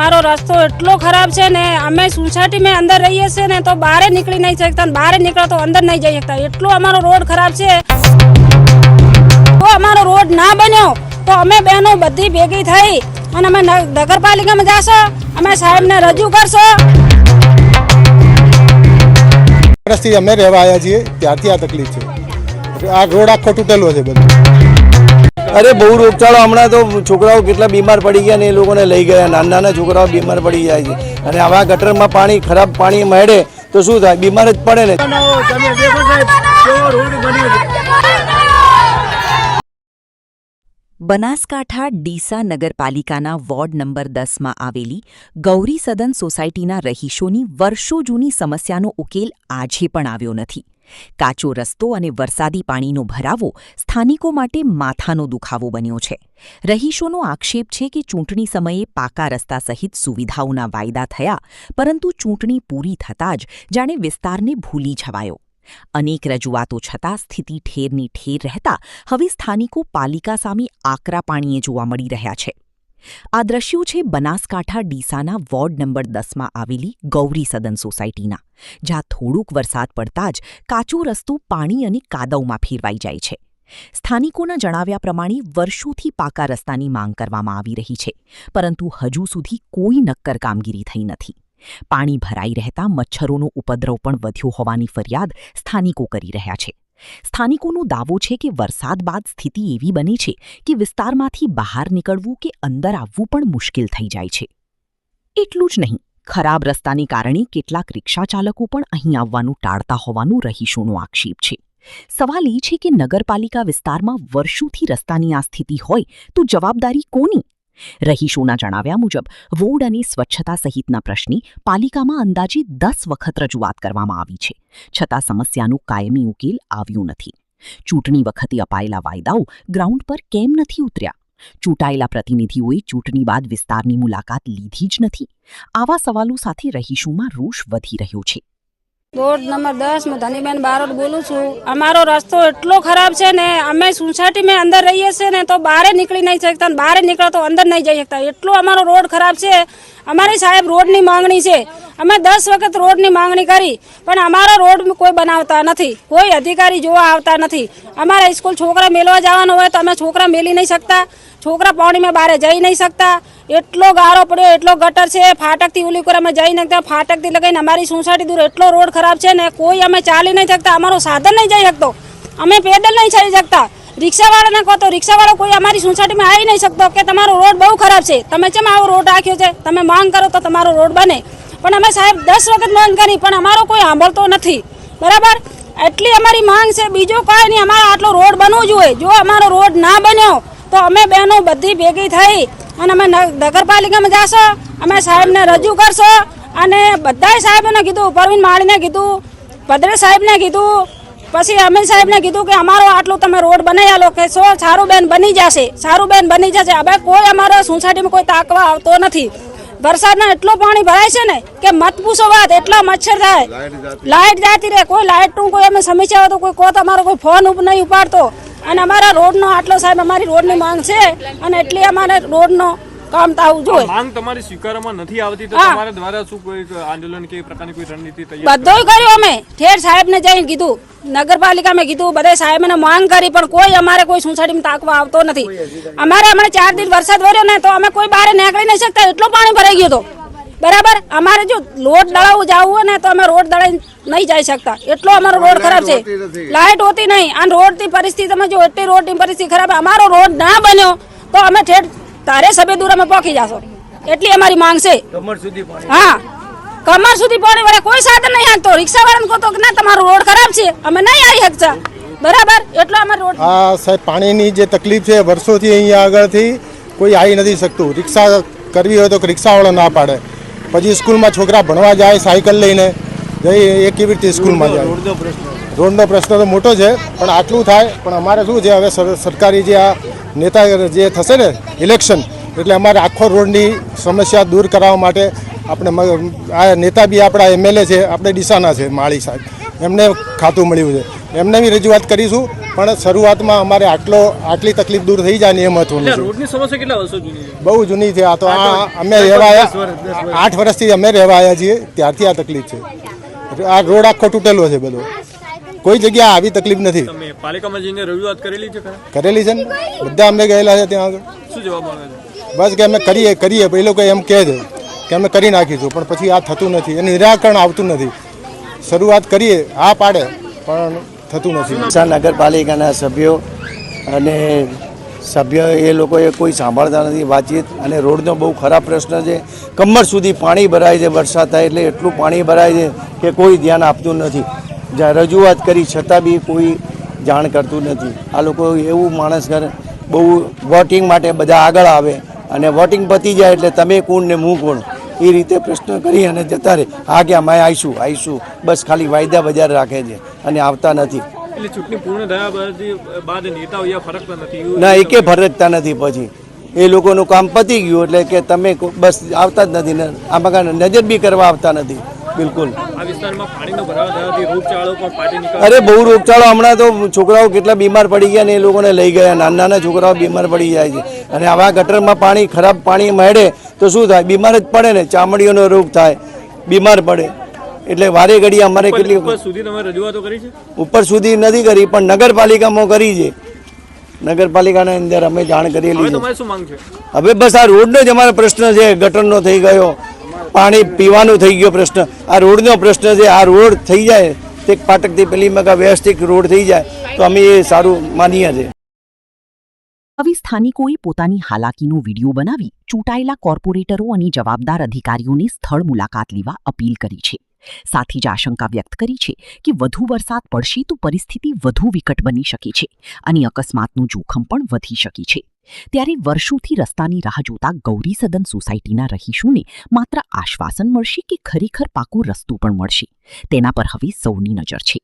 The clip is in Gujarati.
અમારો રસ્તો એટલો ખરાબ છે ને, અમે સોસાયટીમાં અંદર રહીએ છીએ ને તો બહાર નીકળી નહીં શકતા, બહાર નીકળો તો અંદર નહીં જઈ શકતા, એટલો અમારો રોડ ખરાબ છે। તો અમારો રોડ ના બન્યો તો અમે બહેનો બધી ભેગી થઈ અને અમે નગરપાલિકામાં જશો, અમે સાહેબને રજૂ કરશો। વર્ષથી અમે રહેવા આવ્યા છીએ ત્યારથી આ તકલીફ છે। આ રોડ આખો તૂટેલો છે બધું। અરે બહુ રોગચાળો, હમણાં તો છોકરાઓ કેટલા બીમાર પડી ગયા ને એ લોકોને લઈ ગયા, નાના છોકરાઓ બીમાર પડી જાય છે અને આવા ગટરમાં પાણી ખરાબ પાણી મળે તો શું થાય, બીમાર જ પડે ને। બનાસકાંઠા ડીસા નગરપાલિકાના વોર્ડ નંબર 10માં આવેલી ગૌરી સદન સોસાયટીના રહીશોની વર્ષો જૂની સમસ્યાનો ઉકેલ આજે પણ આવ્યો નથી। કાચો રસ્તો અને વરસાદી પાણીનો ભરાવો સ્થાનિકો માટે માથાનો દુખાવો બન્યો છે। રહીશોનો આક્ષેપ છે કે ચૂંટણી સમયે પાકા રસ્તા સહિત સુવિધાઓના વાયદા થયા, પરંતુ ચૂંટણી પૂરી થતાં જ જાણે વિસ્તારને ભૂલી જવાયો। અનેક રજૂઆતો છતાં સ્થિતિ ઠેરની ઠેર રહેતા હવે સ્થાનિકો પાલિકા સામે આકરા પાણીએ જોવા મળી રહ્યા છે। આ દ્રશ્યો છે બનાસકાંઠા ડીસાના વોર્ડ નંબર 10માં આવેલી ગૌરી સદન સોસાયટીના, જ્યાં થોડુંક વરસાદ પડતા જ કાચો રસ્તો પાણી અને કાદવમાં ફેરવાઈ જાય છે। સ્થાનિકોના જણાવ્યા પ્રમાણે વર્ષોથી પાકા રસ્તાની માંગ કરવામાં આવી રહી છે, પરંતુ હજુ સુધી કોઈ નક્કર કામગીરી થઈ નથી। પાણી ભરાઈ રહેતા મચ્છરોનો ઉપદ્રવ પણ વધ્યો હોવાની ફરિયાદ સ્થાનિકો કરી રહ્યા છે। સ્થાનિકોનો દાવો છે કે વરસાદ બાદ સ્થિતિ એવી બને છે કે વિસ્તારમાંથી બહાર નીકળવું કે અંદર આવવું પણ મુશ્કેલ થઈ જાય છે। એટલું જ નહીં, ખરાબ રસ્તાને કારણે કેટલાક રિક્ષા ચાલકો પણ અહીં આવવાનું ટાળતા હોવાનું રહીશોનો આક્ષેપ છે। સવાલ એ છે કે નગરપાલિકા વિસ્તારમાં વર્ષોથી રસ્તાની આ સ્થિતિ હોય તો જવાબદારી કોની? રહીશોના જણાવ્યા મુજબ વોર્ડ અને સ્વચ્છતા સહિતના પ્રશ્ને પાલિકામાં અંદાજે 10 વખત રજૂઆત કરવામાં આવી છે, છતાં સમસ્યાનો કાયમી ઉકેલ આવ્યો નથી। ચૂંટણી વખતે અપાયેલા વાયદાઓ ગ્રાઉન્ડ પર કેમ નથી ઉતર્યા? ચૂંટાયેલા પ્રતિનિધિઓએ ચૂંટણી બાદ વિસ્તારની મુલાકાત લીધી જ નથી। આવા સવાલો સાથે રહીશોમાં રોષ વધી રહ્યો છે। વોર્ડ નંબર 10 માં ધનીબેન બારોટ બોલું છું। અમારો રસ્તો એટલો ખરાબ છે ને, અમે સોસાયટીમાં અંદર રહીએ છીએ ને તો બહાર નીકળી નહીં શકતા, બહાર નીકળો તો અંદર નહીં જઈ શકતા, એટલો અમારો રોડ ખરાબ છે। અમારી સાહેબ રોડની માંગણી છે, અમે 10 વખત રોડની માંગણી કરી પણ અમારો રોડ કોઈ બનાવતા નથી, કોઈ અધિકારી જોવા આવતા નથી। અમારા સ્કૂલ છોકરા મેળવા જવાનો હોય તો અમે છોકરા મેલી નહીં શકતા, છોકરા પાણીમાં બહાર જઈ નહીં શકતા, એટલો ગારો પડ્યો, એટલો ગટર છે, ફાટકથી ઉલી પર અમે જઈ નહીં શકતા, ફાટકથી લગાવીને અમારી સોસાયટી દૂર એટલો રોડ ખરાબ છે ને, કોઈ અમે ચાલી નહીં શકતા, અમારો સાધન નહીં જઈ શકતો, અમે પેદલ નહીં જઈ શકતા। રિક્ષાવાળાને કહો તો રિક્ષાવાળો કોઈ અમારી સોસાયટીમાં આવી નહીં શકતો કે તમારો રોડ બહુ ખરાબ છે, તમે કેમ આવો રોડ રાખ્યો છે, તમે માંગ કરો તો તમારો રોડ બને। પણ અમે સાહેબ 10 વખત માંગ કરી પણ અમારો કોઈ સાંભળતો નથી, બરાબર? એટલી અમારી માંગ છે, બીજો કાંઈ નહીં, અમારો આટલો રોડ બનવો જોઈએ। જો અમારો રોડ ના બન્યો તો અમે બહેનો બધી ભેગી થઈ અને અમે નગરપાલિકામાં જશો, અમે સાહેબને રજૂ કરશો અને બધાય સાહેબોને કીધું, પરવીન માળીને કીધું, ભદ્રે સાહેબને કીધું, પછી અમીર સાહેબને કીધું કે અમારો આટલું તમે રોડ બનાવી આલો કે સારું બેન બની જશે, સારું બેન બની જશે। હવે કોઈ અમારા સોસાયટીમાં કોઈ તાકવા આવતો નથી। વરસાદના એટલો પાણી ભરાય છે ને કે મત પૂછો વાત, એટલા મચ્છર થાય, લાઇટ જતી રહે, કોઈ લાઇટનું કોઈ અમે સમસ્યા હોય તો કોઈ કહો તો અમારો કોઈ ફોન નહીં ઉપાડતો। અને અમારા રોડનો આટલો સાહેબ અમારી રોડની માંગ છે અને એટલી અમારે રોડનો કામ થવું જોઈએ। માંગ તમારી સ્વીકારવામાં નથી આવતી તો તમારા દ્વારા શું કોઈ આંદોલન કે પ્રકારની કોઈ રણનીતિ તૈયાર? બધુંય કર્યું, અમે ઠેર સાહેબને જઈને કીધું, નગરપાલિકામાં કીધું, બધે સાહેબને માંગ કરી પણ કોઈ અમારે કોઈ સોસાયટીમાં તાકવા આવતો નથી। અમારે હમણાં 4 દિન વરસાદ વર્યો ને તો અમે કોઈ બહાર નીકળી નહીં શકતા, એટલો પાણી ભરાઈ ગયો હતો, બરાબર? અમારે જો રોડ દળાવું જવું હોય ને તો અમે રોડ દળાઈ નહીં જઈ શકતા, એટલો અમારો રોડ ખરાબ છે, લાઇટ હોતી નહીં અને રોડની પરિસ્થિતિ તમે જો એટલી રોડની પરિસ્થિતિ ખરાબ, અમારો રોડ ના બન્યો તો અમે ઠેર તારે સભે દૂર અમે પહોંચી જશો, એટલી અમારી માંગ છે। હા, કમર સુધી પાણી વળે કોઈ સાધન નહીં હાલતો, રિક્ષાવાળાને કહો તો ના તમારો રોડ ખરાબ છે, અમે નહીં આવી શકતા, બરાબર? એટલો અમારો રોડ સાહેબ પાણીની જે તકલીફ છે વર્ષોથી અહીંયા આગળથી કોઈ આવી નથી શકતું। રિક્ષા કરવી હોય તો રિક્ષાવાળો ના પાડે, પછી સ્કૂલમાં છોકરા ભણવા જાય સાયકલ લઈને જઈ, એ કેવી રીતે સ્કૂલમાં જાય? રોડનો પ્રશ્ન તો મોટો છે પણ આટલું થાય પણ અમારે શું છે, હવે સરકારી જે આ નેતા જે થશે ને ઇલેક્શન, એટલે અમારે આખો રોડની સમસ્યા દૂર કરાવવા માટે આપણે આ નેતા બી આપણા MLA છે, આપણે ડીસાના છે માળી સાહેબ, એમને ખાતું મળ્યું છે. એમને બી રજૂઆત કરીશું, પણ શરૂઆતમાં અમારે આટલી તકલીફ દૂર થઈ જાય ને એ મહત્વનું છે. રોડની સમસ્યા કેટલા વર્ષો જૂની છે? બહુ જૂની છે આ તો. આ અમે રહેવા આવ્યા 8 વર્ષથી અમે રહેવા આવ્યા છીએ, ત્યારથી આ તકલીફ છે. આ રોડ આખો તૂટેલો છે બધો, કોઈ જગ્યા આવી તકલીફ નથી. તમે પાલિકામાં જઈને રજૂઆત કરેલી છે ખરા? કરેલી છે ને, બધા અમે ગયેલા છે ત્યાં આગળ. શું જવાબ મળે છે? બસ કે અમે કરીએ એ લોકો એમ કહે છે કે અમે કરી નાખીશું, પણ પછી આ થતું નથી, એનું નિરાકરણ આવતું નથી. શરૂઆત કરીએ, હા પાડે, પણ થતું નથી. ડીસા નગરપાલિકાના સભ્યો અને એ લોકોએ કોઈ સાંભળતા નથી વાતચીત. અને રોડનો બહુ ખરાબ પ્રશ્ન છે. કમર સુધી પાણી ભરાય છે, વરસાદ થાય એટલે એટલું પાણી ભરાય છે કે કોઈ ધ્યાન આપતું નથી. જ્યાં રજૂઆત કરી છતાં બી કોઈ જાણ કરતું નથી. આ લોકો એવું માણસ કરે, બહુ વોટિંગ માટે બધા આગળ આવે અને વોટિંગ પતી જાય એટલે તમે કોણ ને હું કોણ એ રીતે પ્રશ્ન કરી અને જતા રહે. હા કે અમે આવીશું બસ ખાલી વાયદા બજાર રાખે છે અને આવતા નથી. એટલે ચૂંટણી પૂર્ણ થયા બાદ નેતાઓ અહીંયા ફરકતા નથી? ના, એકે ફરકતા નથી. પછી એ લોકોનું કામ પતી ગયું એટલે કે તમે બસ આવતા જ નથી ને આમાં નજર બી કરવા આવતા નથી બિલકુલ. આ વિસ્તારમાં પાણીનો ભરાવો થવાથી રોગચાળો પણ ફાટી નીકળ્યો. અરે બહુ રોગચાળો. હમણાં તો છોકરાઓ કેટલા બીમાર પડી ગયા ને એ લોકોને લઈ ગયા. નાના છોકરાઓ બીમાર પડી જાય છે. અને આવા ગટરમાં પાણી ખરાબ પાણી મળે તો શું થાય? બીમાર જ પડે ને, ચામડીઓનો રોગ થાય, બીમાર પડે. એટલે વારે ઘડી અમારે કેટલી ઉપર સુધી તમે રજૂઆતો કરી છે? ઉપર સુધી નથી કરી, પણ નગરપાલિકામાં કરી છે. નગરપાલિકાના અંદર અમે જાણ કરેલી હવે છે. તમારી શું માંગ છે? હવે બસ આ રોડનો જ અમારો પ્રશ્ન છે. ગટરનો થઈ ગયો, પાણી પીવાનું થઈ ગયો પ્રશ્ન, આ રોડનો પ્રશ્ન છે. આ રોડ થઈ જાય, તે પાટકથી પેલી મગા વ્યવસ્થિત રોડ થઈ જાય તો અમે એ સારું માનીએ છીએ. હવે સ્થાનિકોએ પોતાની હાલાકીનો વિડીયો બનાવી ચૂંટાયેલા કોર્પોરેટરો અને જવાબદાર અધિકારીઓને સ્થળ મુલાકાત લેવા અપીલ કરી છે. સાથે જ આશંકા વ્યક્ત કરી છે કે વધુ વરસાદ પડશે તો પરિસ્થિતિ વધુ વિકટ બની શકે છે અને અકસ્માતનું જોખમ પણ વધી શકે છે. ત્યારે વર્ષોથી રસ્તાની રાહ જોતા ગૌરી સદન સોસાયટીના રહીશોને માત્ર આશ્વાસન મળશે કે ખરેખર પાકો રસ્તો પણ મળશે, તેના પર હવે સૌની નજર છે.